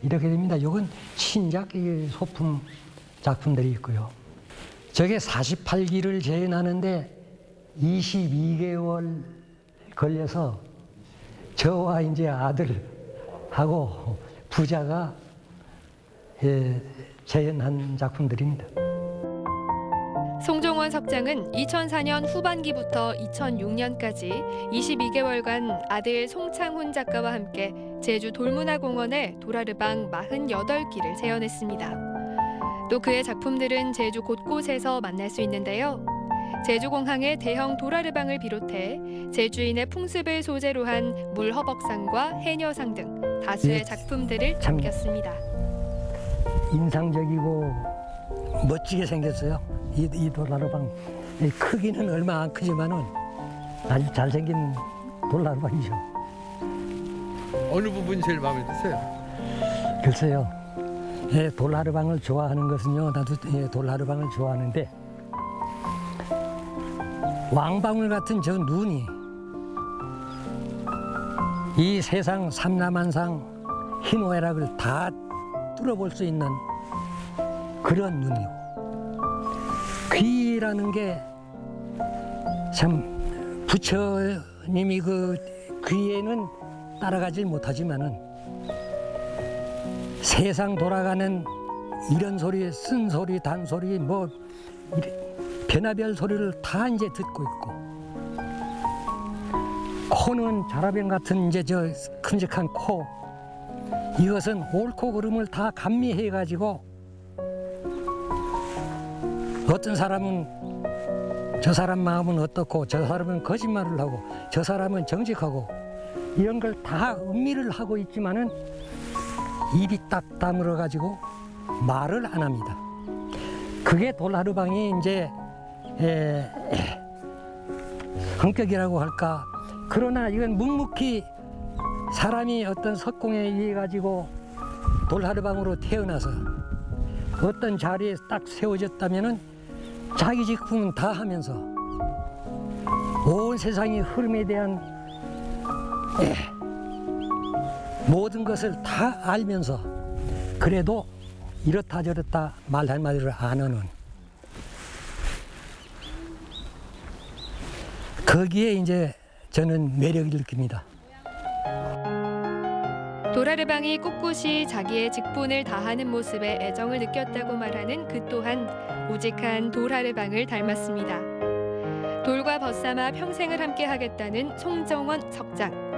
이렇게 됩니다. 이건 신작 소품 작품들이 있고요. 저게 48기를 재현하는데 22개월 걸려서 저와 이제 아들하고 부자가 재현한 작품들입니다. 송종원 석장은 2004년 후반기부터 2006년까지 22개월간 아들 송창훈 작가와 함께 제주 돌문화공원에 돌하르방 48기를 재현했습니다. 또 그의 작품들은 제주 곳곳에서 만날 수 있는데요. 제주공항의 대형 돌하르방을 비롯해 제주인의 풍습을 소재로 한 물허벅상과 해녀상 등 다수의 작품들을 담겼습니다. 인상적이고 멋지게 생겼어요. 이 돌하르방 크기는 얼마 안 크지만은 아주 잘생긴 돌하르방이죠. 어느 부분이 제일 마음에 드세요? 글쎄요. 돌하르방을 좋아하는 것은요. 나도 돌하르방을 좋아하는데 왕방울 같은 저 눈이 이 세상 삼라만상 희노애락을 다 뚫어볼 수 있는 그런 눈이요. 귀라는 게 참 부처님이 그 귀에는 따라가질 못하지만은 세상 돌아가는 이런 소리, 쓴소리, 단소리, 뭐 변화별 소리를 다 이제 듣고 있고, 코는 자라병 같은 이제 저 큼직한 코, 이것은 옳고 그름을 다 감미해 가지고 어떤 사람은 저 사람 마음은 어떻고, 저 사람은 거짓말을 하고, 저 사람은 정직하고, 이런 걸 다 음미를 하고 있지만은 입이 딱 다물어 가지고 말을 안 합니다. 그게 돌하르방이 이제 성격이라고 할까. 그러나 이건 묵묵히 사람이 어떤 석공에 의해 가지고 돌하르방으로 태어나서 어떤 자리에 딱 세워졌다면은 자기 직분은 다 하면서 온 세상의 흐름에 대한 모든 것을 다 알면서 그래도 이렇다 저렇다 말 한마디를 안 하는, 거기에 이제 저는 매력을 느낍니다. 돌하르방이 꿋꿋이 자기의 직분을 다하는 모습에 애정을 느꼈다고 말하는 그 또한 우직한 돌하르방을 닮았습니다. 돌과 벗삼아 평생을 함께 하겠다는 송정원 석장.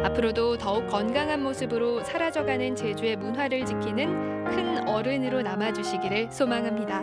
앞으로도 더욱 건강한 모습으로 사라져가는 제주의 문화를 지키는 큰 어른으로 남아주시기를 소망합니다.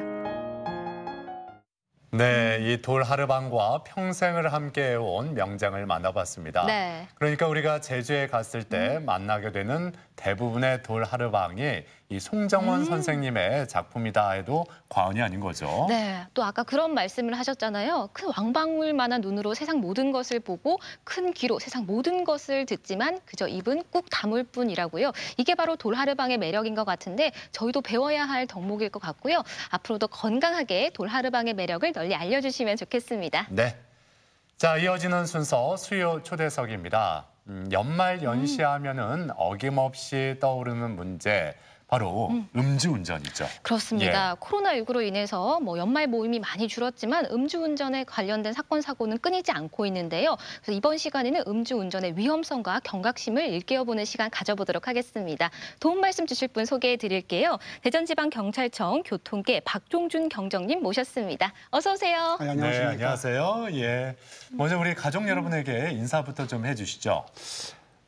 네, 이 돌하르방과 평생을 함께해온 명장을 만나봤습니다. 네. 그러니까 우리가 제주에 갔을 때 만나게 되는 대부분의 돌하르방이 이 송정원 선생님의 작품이다 해도 과언이 아닌 거죠. 네, 또 아까 그런 말씀을 하셨잖아요. 큰 왕방울만한 눈으로 세상 모든 것을 보고 큰 귀로 세상 모든 것을 듣지만 그저 입은 꾹 다물 뿐이라고요. 이게 바로 돌하르방의 매력인 것 같은데 저희도 배워야 할 덕목일 것 같고요. 앞으로도 건강하게 돌하르방의 매력을 널리 알려주시면 좋겠습니다. 네. 자, 이어지는 순서 수요 초대석입니다. 연말 연시하면은 어김없이 떠오르는 문제. 바로 음주운전이죠. 그렇습니다. 코로나19로 인해서 연말 모임이 많이 줄었지만 음주운전에 관련된 사건, 사고는 끊이지 않고 있는데요. 그래서 이번 시간에는 음주운전의 위험성과 경각심을 일깨워보는 시간 가져보도록 하겠습니다. 도움 말씀 주실 분 소개해 드릴게요. 대전지방경찰청 교통계 박종준 경정님 모셨습니다. 어서 오세요. 안녕하십니까. 네, 안녕하세요. 예. 먼저 우리 가족 여러분에게 인사부터 좀 해주시죠.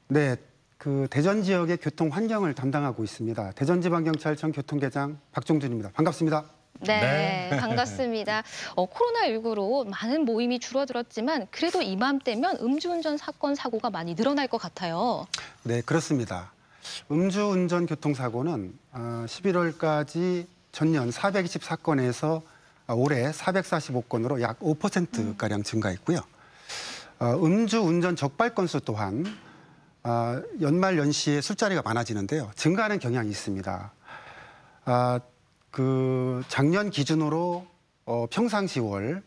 네. 그 대전 지역의 교통 환경을 담당하고 있습니다. 대전지방경찰청 교통계장 박종준입니다. 반갑습니다. 네, 반갑습니다. 코로나19로 많은 모임이 줄어들었지만 그래도 이맘때면 음주운전 사건, 사고가 많이 늘어날 것 같아요. 네, 그렇습니다. 음주운전 교통사고는 11월까지 전년 424건에서 올해 445건으로 약 5%가량 증가했고요. 음주운전 적발 건수 또한 연말 연시에 술자리가 많아지는데요. 증가하는 경향이 있습니다. 그 작년 기준으로 평상시 월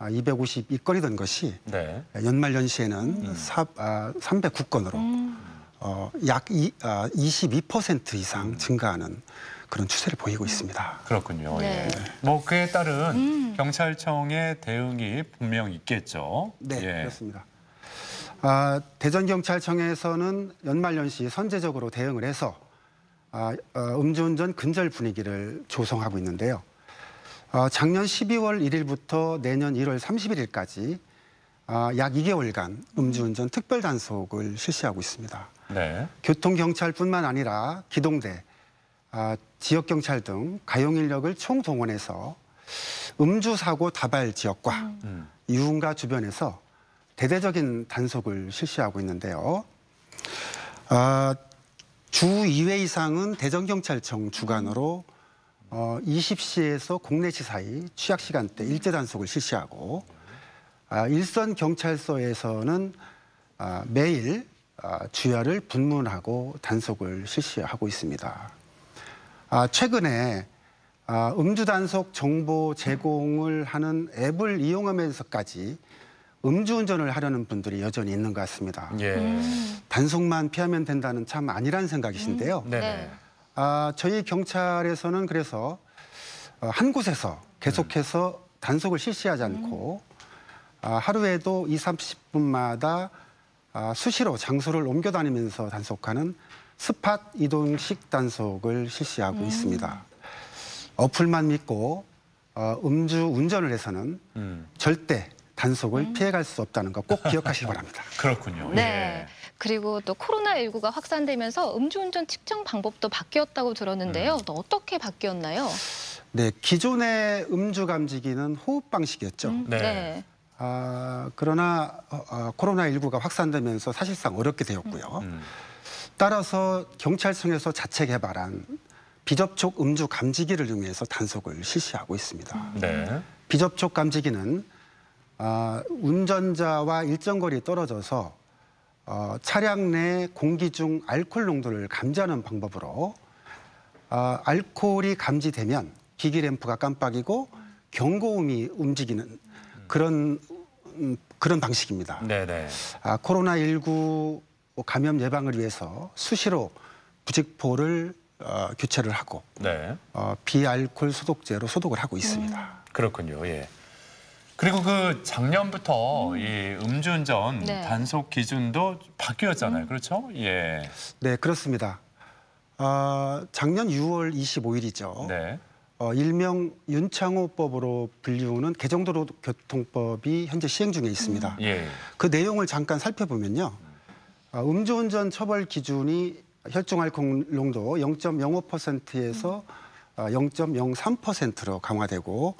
252건이던 것이 연말 연시에는 309건으로 약 22% 이상 증가하는 그런 추세를 보이고 있습니다. 그렇군요. 네. 예. 뭐 그에 따른 경찰청의 대응이 분명 있겠죠. 네, 예. 그렇습니다. 대전경찰청에서는 연말연시 선제적으로 대응을 해서 음주운전 근절 분위기를 조성하고 있는데요. 작년 12월 1일부터 내년 1월 31일까지 약 2개월간 음주운전 특별단속을 실시하고 있습니다. 네. 교통경찰뿐만 아니라 기동대, 지역경찰 등 가용 인력을 총동원해서 음주사고 다발 지역과 유흥가 주변에서 대대적인 단속을 실시하고 있는데요. 주 2회 이상은 대전경찰청 주관으로 20시에서 공내시 사이 취약 시간대 일제 단속을 실시하고 일선 경찰서에서는 매일 주야를 분문하고 단속을 실시하고 있습니다. 최근에 음주 단속 정보 제공을 하는 앱을 이용하면서까지 음주운전을 하려는 분들이 여전히 있는 것 같습니다. 예. 단속만 피하면 된다는 참 아니란 생각이신데요. 네. 저희 경찰에서는 그래서 한 곳에서 계속해서 단속을 실시하지 않고 하루에도 20-30분마다 수시로 장소를 옮겨 다니면서 단속하는 스팟 이동식 단속을 실시하고 있습니다. 어플만 믿고 음주 운전을 해서는 절대 단속을 피해갈 수 없다는 거 꼭 기억하시기 바랍니다. 그렇군요. 네. 예. 그리고 또 코로나19가 확산되면서 음주운전 측정 방법도 바뀌었다고 들었는데요. 또 어떻게 바뀌었나요? 네, 기존의 음주 감지기는 호흡 방식이었죠. 네. 그러나 코로나19가 확산되면서 사실상 어렵게 되었고요. 따라서 경찰청에서 자체 개발한 비접촉 음주 감지기를 이용해서 단속을 실시하고 있습니다. 네. 비접촉 감지기는 운전자와 일정 거리 떨어져서 차량 내 공기 중 알코올 농도를 감지하는 방법으로 알코올이 감지되면 기기 램프가 깜빡이고 경고음이 움직이는 그런 방식입니다. 네네. 코로나19 감염 예방을 위해서 수시로 부직포를 교체를 하고 네. 비알코올 소독제로 소독을 하고 있습니다. 그렇군요. 예. 그리고 그 작년부터 이 음주운전 네. 단속 기준도 바뀌었잖아요. 그렇죠? 예. 네, 그렇습니다. 작년 6월 25일이죠. 네. 일명 윤창호법으로 불리우는 개정도로교통법이 현재 시행 중에 있습니다. 예. 그 내용을 잠깐 살펴보면요. 음주운전 처벌 기준이 혈중 알코올 농도 0.05%에서 0.03%로 강화되고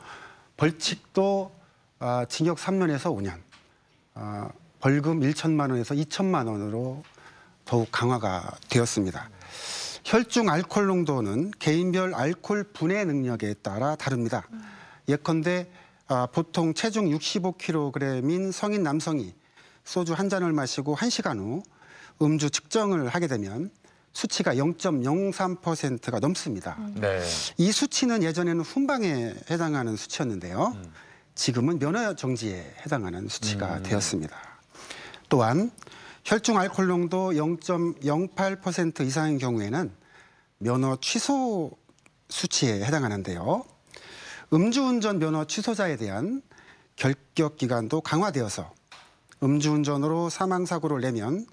벌칙도 징역 3년에서 5년, 벌금 1천만 원에서 2천만 원으로 더욱 강화가 되었습니다. 혈중 알코올 농도는 개인별 알코올 분해 능력에 따라 다릅니다. 예컨대 보통 체중 65kg인 성인 남성이 소주 한 잔을 마시고 1시간 후 음주 측정을 하게 되면 수치가 0.03%가 넘습니다. 네. 이 수치는 예전에는 훈방에 해당하는 수치였는데요. 지금은 면허 정지에 해당하는 수치가 되었습니다. 또한 혈중 알코올 농도 0.08% 이상인 경우에는 면허 취소 수치에 해당하는데요. 음주운전 면허 취소자에 대한 결격 기간도 강화되어서 음주운전으로 사망사고를 내면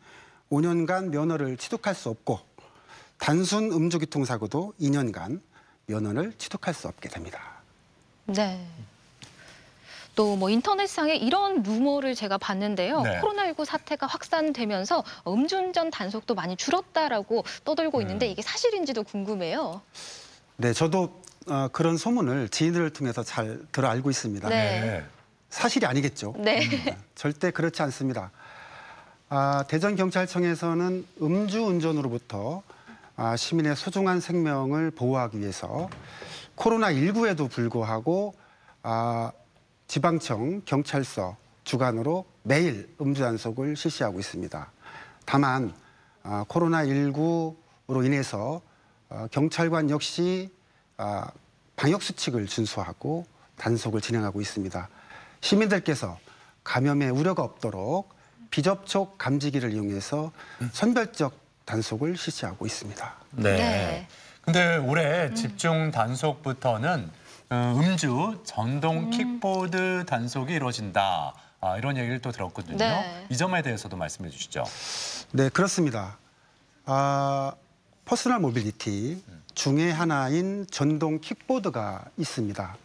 5년간 면허를 취득할 수 없고 단순 음주교통사고도 2년간 면허를 취득할 수 없게 됩니다. 네. 또 뭐 인터넷상에 이런 루머를 제가 봤는데요. 네. 코로나19 사태가 확산되면서 음주운전 단속도 많이 줄었다라고 떠들고 있는데 이게 사실인지도 궁금해요. 네, 저도 그런 소문을 지인들을 통해서 잘 들어 알고 있습니다. 네. 사실이 아니겠죠. 네. 절대 그렇지 않습니다. 대전경찰청에서는 음주운전으로부터 시민의 소중한 생명을 보호하기 위해서 코로나19에도 불구하고 지방청, 경찰서 주관으로 매일 음주단속을 실시하고 있습니다. 다만 코로나19로 인해서 경찰관 역시 방역수칙을 준수하고 단속을 진행하고 있습니다. 시민들께서 감염의 우려가 없도록 비접촉 감지기를 이용해서 선별적 단속을 실시하고 있습니다. 네. 근데 올해 집중 단속부터는 음주 전동 킥보드 단속이 이루어진다. 이런 얘기를 또 들었거든요. 네. 이 점에 대해서도 말씀해 주시죠. 네, 그렇습니다. 퍼스널 모빌리티 중에 하나인 전동 킥보드가 있습니다.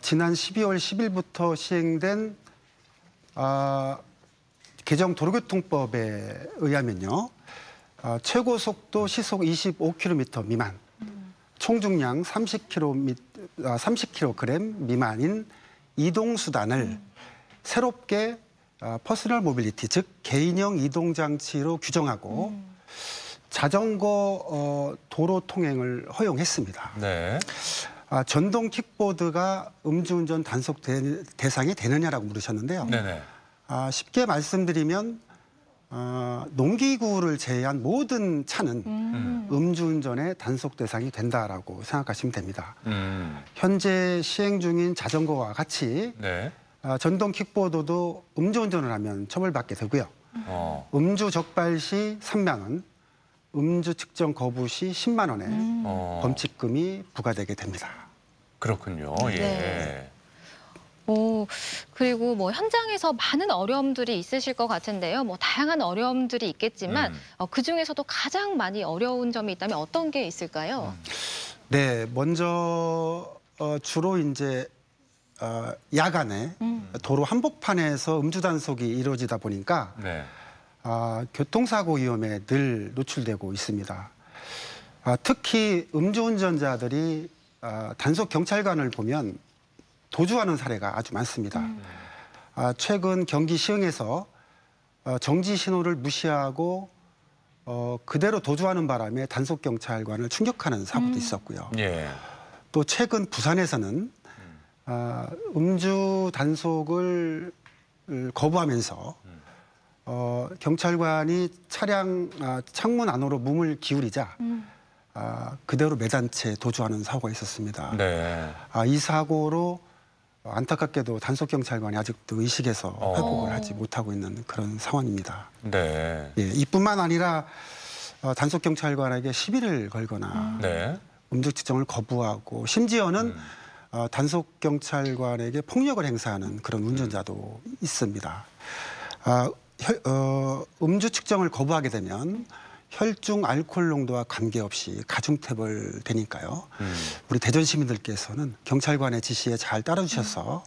지난 12월 10일부터 시행된 개정 도로교통법에 의하면요. 최고 속도 시속 25km 미만, 총중량 30kg 미만인 이동수단을 새롭게 퍼스널 모빌리티, 즉 개인형 이동장치로 규정하고 자전거 도로 통행을 허용했습니다. 네. 전동 킥보드가 음주운전 단속 대상이 되느냐라고 물으셨는데요. 네네. 쉽게 말씀드리면 농기구를 제외한 모든 차는 음주운전의 단속 대상이 된다라고 생각하시면 됩니다. 현재 시행 중인 자전거와 같이 네. 전동 킥보드도 음주운전을 하면 처벌받게 되고요. 음주 적발 시 3만 원, 음주 측정 거부 시 10만 원의 범칙금이 부과되게 됩니다. 그렇군요. 예. 네. 그리고 뭐 현장에서 많은 어려움들이 있으실 것 같은데요. 뭐 다양한 어려움들이 있겠지만 그 중에서도 가장 많이 어려운 점이 있다면 어떤 게 있을까요? 네, 먼저 주로 이제 야간에 도로 한복판에서 음주 단속이 이루어지다 보니까 교통사고 위험에 늘 노출되고 있습니다. 특히 음주운전자들이 단속 경찰관을 보면 도주하는 사례가 아주 많습니다. 최근 경기 시흥에서 정지 신호를 무시하고 그대로 도주하는 바람에 단속 경찰관을 충격하는 사고도 있었고요. 또 최근 부산에서는 음주 단속을 거부하면서 경찰관이 차량 창문 안으로 몸을 기울이자 그대로 매단 채 도주하는 사고가 있었습니다. 이 사고로 안타깝게도 단속 경찰관이 아직도 의식에서 회복을 하지 못하고 있는 그런 상황입니다. 이뿐만 아니라 단속 경찰관에게 시비를 걸거나 음주 측정을 거부하고 심지어는 단속 경찰관에게 폭력을 행사하는 그런 운전자도 있습니다. 음주 측정을 거부하게 되면 혈중 알코올 농도와 관계없이 가중태벌 되니까요. 우리 대전 시민들께서는 경찰관의 지시에 잘 따라주셔서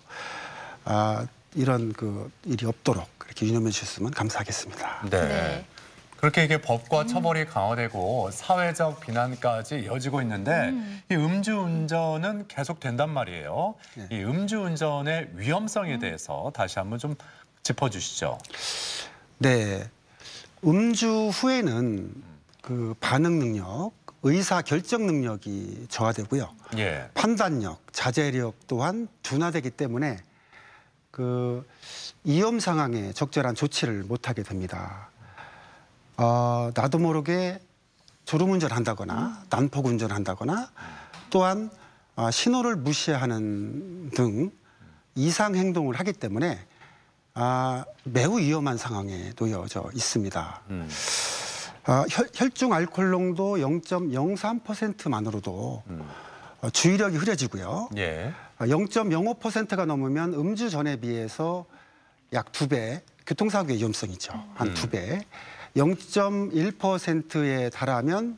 이런 일이 없도록 그렇게 유념해 주셨으면 감사하겠습니다. 그렇게 이게 법과 처벌이 강화되고 사회적 비난까지 이어지고 있는데 이 음주운전은 계속 된단 말이에요. 이 음주운전의 위험성에 대해서 다시 한번 좀 짚어주시죠. 네, 음주 후에는 그 반응 능력, 의사 결정 능력이 저하되고요. 판단력, 자제력 또한 둔화되기 때문에 그 위험 상황에 적절한 조치를 못하게 됩니다. 나도 모르게 졸음운전한다거나 난폭운전한다거나 또한 신호를 무시하는 등 이상 행동을 하기 때문에 매우 위험한 상황에 놓여져 있습니다. 혈중 알코올 농도 0.03%만으로도 주의력이 흐려지고요. 0.05%가 넘으면 음주 전에 비해서 약 2배, 교통사고의 위험성이죠. 한 2배. 0.1%에 달하면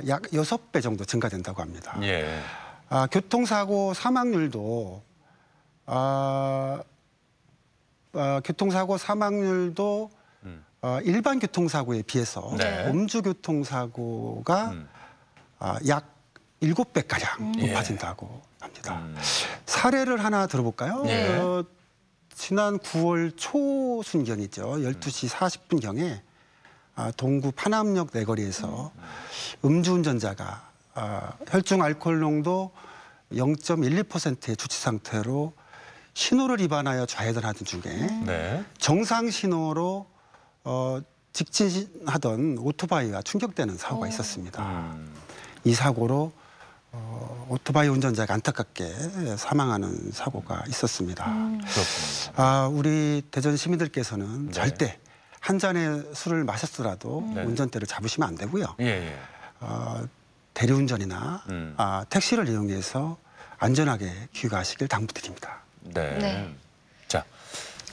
약 6배 정도 증가된다고 합니다. 교통사고 사망률도 일반 교통사고에 비해서 음주 교통사고가 약 7배가량 높아진다고 합니다. 사례를 하나 들어볼까요? 지난 9월 초순경이죠. 12시 40분경에 동구 파남역 내거리에서 음주운전자가 혈중 알코올 농도 0.12%의 주치 상태로 신호를 위반하여 좌회전하던 중에 정상 신호로 직진하던 오토바이와 충격되는 사고가 있었습니다. 이 사고로 오토바이 운전자가 안타깝게 사망하는 사고가 있었습니다. 우리 대전 시민들께서는 절대 한 잔의 술을 마셨더라도 운전대를 잡으시면 안 되고요. 대리운전이나 택시를 이용해서 안전하게 귀가하시길 당부드립니다. 자,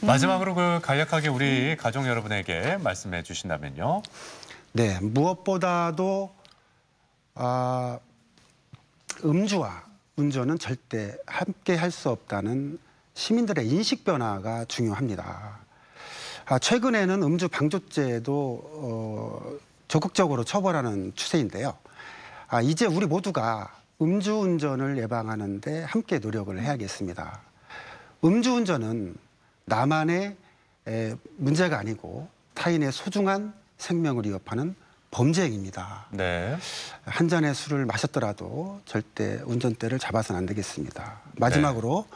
마지막으로 그 간략하게 우리 가족 여러분에게 말씀해 주신다면요. 네, 무엇보다도 음주와 운전은 절대 함께 할 수 없다는 시민들의 인식 변화가 중요합니다. 최근에는 음주 방조죄도 적극적으로 처벌하는 추세인데요. 이제 우리 모두가 음주운전을 예방하는 데 함께 노력을 해야겠습니다. 음주운전은 나만의 문제가 아니고 타인의 소중한 생명을 위협하는 범죄 행위입니다. 한 잔의 술을 마셨더라도 절대 운전대를 잡아서는 안 되겠습니다. 마지막으로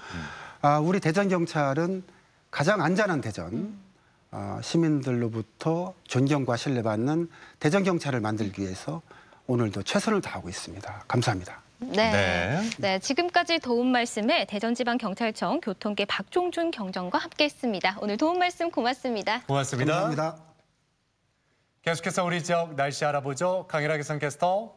우리 대전경찰은 가장 안전한 대전, 시민들로부터 존경과 신뢰받는 대전경찰을 만들기 위해서 오늘도 최선을 다하고 있습니다. 감사합니다. 지금까지 도움 말씀에 대전지방경찰청 교통계 박종준 경정과 함께했습니다. 오늘 도움 말씀 고맙습니다. 고맙습니다. 감사합니다. 계속해서 우리 지역 날씨 알아보죠. 강일하 기상 캐스터.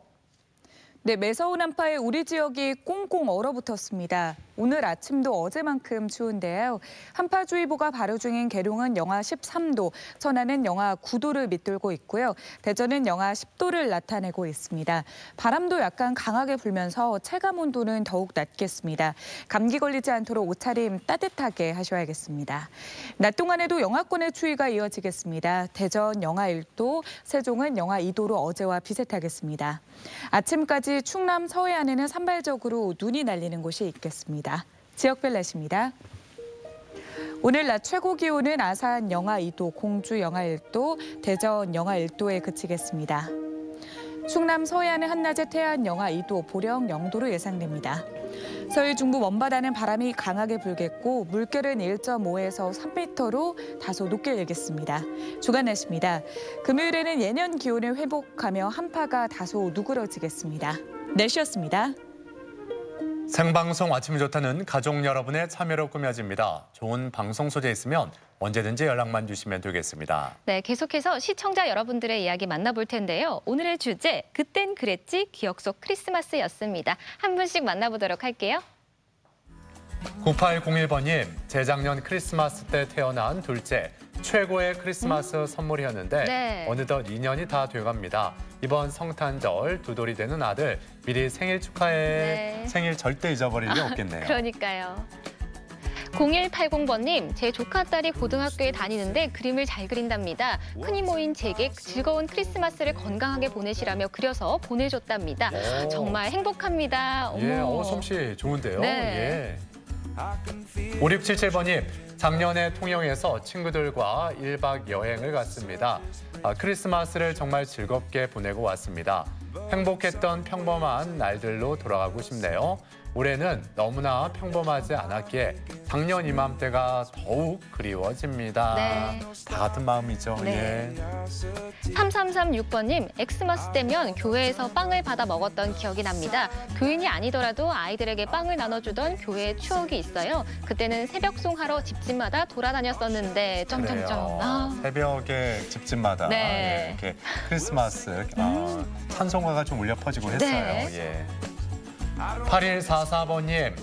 네, 매서운 한파에 우리 지역이 꽁꽁 얼어붙었습니다. 오늘 아침도 어제만큼 추운데요. 한파주의보가 발효 중인 계룡은 영하 13도, 천안은 영하 9도를 밑돌고 있고요. 대전은 영하 10도를 나타내고 있습니다. 바람도 약간 강하게 불면서 체감 온도는 더욱 낮겠습니다. 감기 걸리지 않도록 옷차림 따뜻하게 하셔야겠습니다. 낮 동안에도 영하권의 추위가 이어지겠습니다. 대전 영하 1도, 세종은 영하 2도로 어제와 비슷하겠습니다. 아침까지 충남 서해안에는 산발적으로 눈이 날리는 곳이 있겠습니다. 지역별 날씨입니다. 오늘 낮 최고 기온은 아산 영하 2도, 공주 영하 1도, 대전 영하 1도에 그치겠습니다. 충남 서해안은 한낮에 태안 영하 2도, 보령 0도로 예상됩니다. 서해 중부 먼바다는 바람이 강하게 불겠고 물결은 1.5에서 3m로 다소 높게 일겠습니다. 주간 날씨입니다. 금요일에는 예년 기온을 회복하며 한파가 다소 누그러지겠습니다. 날씨였습니다. 생방송 아침이 좋다는 가족 여러분의 참여로 꾸며집니다. 좋은 방송 소재 있으면 언제든지 연락만 주시면 되겠습니다. 네, 계속해서 시청자 여러분들의 이야기 만나볼 텐데요. 오늘의 주제, 그땐 그랬지 기억 속 크리스마스였습니다. 한 분씩 만나보도록 할게요. 9801번님, 재작년 크리스마스 때 태어난 둘째, 최고의 크리스마스 선물이었는데 네. 어느덧 2년이 다 돼갑니다. 이번 성탄절 두돌이 되는 아들 미리 생일 축하해. 네. 생일 절대 잊어버릴 일 없겠네요. 그러니까요. 0180번님, 제 조카 딸이 고등학교에 다니는데 그림을 잘 그린답니다. 흔히 모인 제게 즐거운 크리스마스를 건강하게 보내시라며 그려서 보내줬답니다. 오. 정말 행복합니다. 예, 어머. 솜씨 좋은데요. 네. 예. 5677번님, 작년에 통영에서 친구들과 1박 여행을 갔습니다. 크리스마스를 정말 즐겁게 보내고 왔습니다. 행복했던 평범한 날들로 돌아가고 싶네요. 올해는 너무나 평범하지 않았기에 작년 이맘때가 더욱 그리워집니다. 네. 다 같은 마음이죠. 네. 예. 3336번님, 엑스마스 때면 교회에서 빵을 받아 먹었던 기억이 납니다. 교인이 아니더라도 아이들에게 빵을 나눠주던 교회의 추억이 있어요. 그때는 새벽송 하러 집집마다 돌아다녔었는데 점점점. 그래요. 새벽에 집집마다 네. 예, 이렇게 크리스마스 찬송가가 좀 울려 퍼지고 했어요. 네. 예. 8144번님,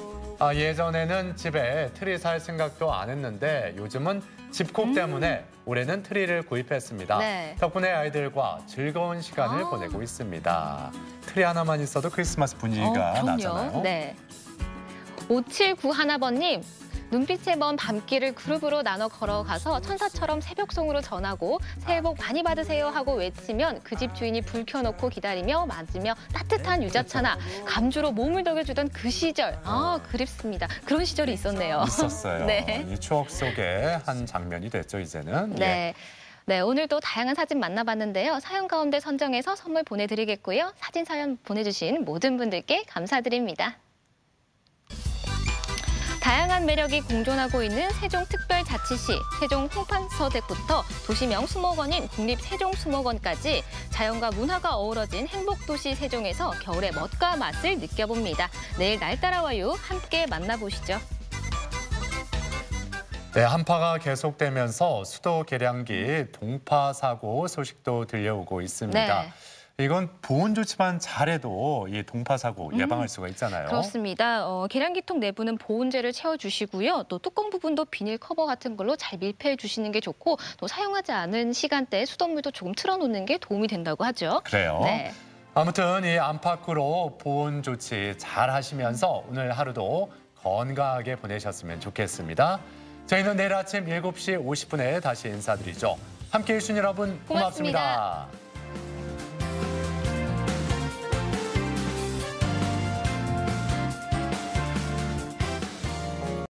예전에는 집에 트리 살 생각도 안 했는데 요즘은 집콕 때문에 올해는 트리를 구입했습니다. 네. 덕분에 아이들과 즐거운 시간을 보내고 있습니다. 트리 하나만 있어도 크리스마스 분위기가 그럼요. 나잖아요. 네. 5791번님, 눈빛에 먼 밤길을 그룹으로 나눠 걸어가서 천사처럼 새벽송으로 전하고 새해 복 많이 받으세요 하고 외치면 그 집 주인이 불 켜놓고 기다리며 맞으며 따뜻한 유자차나 감주로 몸을 녹여주던 그 시절. 그립습니다. 그런 시절이 있었네요. 있었어요. 네. 이 추억 속의 한 장면이 됐죠, 이제는. 네. 예. 네, 오늘도 다양한 사진 만나봤는데요. 사연 가운데 선정해서 선물 보내드리겠고요. 사진 사연 보내주신 모든 분들께 감사드립니다. 다양한 매력이 공존하고 있는 세종특별자치시, 세종 홍판서대부터 도시명 수목원인 국립세종수목원까지 자연과 문화가 어우러진 행복도시 세종에서 겨울의 멋과 맛을 느껴봅니다. 내일 날 따라와요. 함께 만나보시죠. 네, 한파가 계속되면서 수도 계량기 동파 사고 소식도 들려오고 있습니다. 네. 이건 보온 조치만 잘해도 이 동파 사고 예방할 수가 있잖아요. 그렇습니다. 계량기통 내부는 보온재를 채워주시고요. 또 뚜껑 부분도 비닐 커버 같은 걸로 잘 밀폐해 주시는 게 좋고 또 사용하지 않은 시간대에 수돗물도 조금 틀어놓는 게 도움이 된다고 하죠. 그래요. 네. 아무튼 이 안팎으로 보온 조치 잘 하시면서 오늘 하루도 건강하게 보내셨으면 좋겠습니다. 저희는 내일 아침 7시 50분에 다시 인사드리죠. 함께해 주신 여러분 고맙습니다.